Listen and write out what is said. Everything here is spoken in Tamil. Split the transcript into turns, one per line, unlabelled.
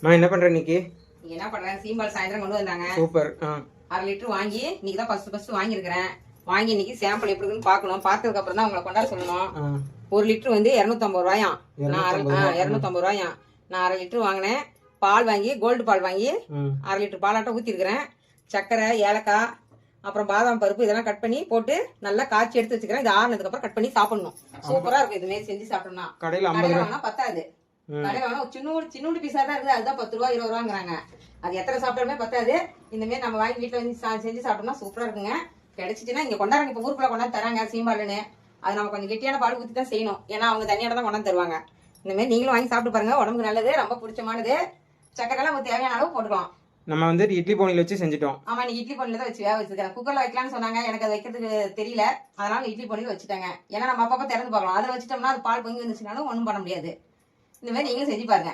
நான் என்ன பண்றேன் இன்னைக்கு?
என்ன பண்றேன், சீம்பால் சாயந்தரம் கொண்டு வந்தாங்க.
சூப்பர்.
1/2 லிட்டர் வாங்கி இன்னைக்கு தான் ஃபர்ஸ்ட் வாங்கியிருக்கிறேன். வாங்கி இன்னைக்கு சாம்பிள் எப்படி இருக்குன்னு பார்க்கணும். பார்த்ததுக்கு அப்புறம் தான் உங்களை கொண்டாட சொல்லணும். 1 லிட்டர் வந்து 250 ரூபாயாம். நான் 250 ரூபாயாம். நான் 1/2 லிட்டர் வாங்கினேன். பால் வாங்கி கோல்டு பால் வாங்கி 1/2 லிட்டர் பாலாட்டம் ஊற்றிருக்கிறேன். சர்க்கரை, ஏலக்காய், அப்புறம் பாதாம் பருப்பு இதெல்லாம் கட் பண்ணி போட்டு நல்லா காய்ச்சி எடுத்து வச்சுக்கிறேன். இது ஆறுனதுக்கு அப்புறம் கட் பண்ணி சாப்பிடணும். சூப்பரா இருக்கும். இது மாதிரி செஞ்சு சாப்பிட்டோம்னா
கடையில்
50 ரூபா பத்தாது. கடையில் வேணா சின்னூண்டு பீஸா தான் இருக்குது. அதுதான் 10 ரூபா 20 ரூபாங்கிறாங்க. அது எத்தனை சாப்பிட்டாலுமே பத்தாது. இந்த மாதிரி நம்ம வாங்கி வீட்டில் வந்து செஞ்சு சாப்பிட்டோம்னா சூப்பரா இருக்குங்க. கிடைச்சிச்சுன்னா இங்க கொண்டாடுங்க. இப்போ ஊருக்குள்ள கொண்டாந்து தராங்க சீம்பாலுன்னு. அது நம்ம கொஞ்சம் கெட்டியான பால் ஊற்றி தான் செய்யணும். ஏன்னா அவங்க தண்ணியோட தான் கொண்டாந்து தருவாங்க. இந்த மாதிரி நீங்களும் வாங்கி சாப்பிட்டு பாருங்க. உடம்புக்கு நல்லது, ரொம்ப பிடிச்சமானது. சக்கரெல்லாம் உங்களுக்கு தேவையான அளவு போட்டுக்கலாம்.
நம்ம வந்து இட்லி பானையில வச்சு செஞ்சுட்டோம்.
ஆமா, நீ இட்லி பானையில தான் வச்சு வேக வச்சிருக்கேன். குக்கர்ல வைக்கலாம்னு சொன்னாங்க. எனக்கு அது வைக்கிறதுக்கு தெரியல. அதனால இட்லி பானையில வச்சுட்டாங்க. ஏன்னா நம்ம அப்பப்போ திறந்து பார்க்கலாம். அதில் வச்சுட்டோம்னா அது பால் பொங்கி வந்துச்சுனாலும் ஒன்றும் பண்ண முடியாது. இந்த மாதிரி நீங்களும் செஞ்சு பாருங்க.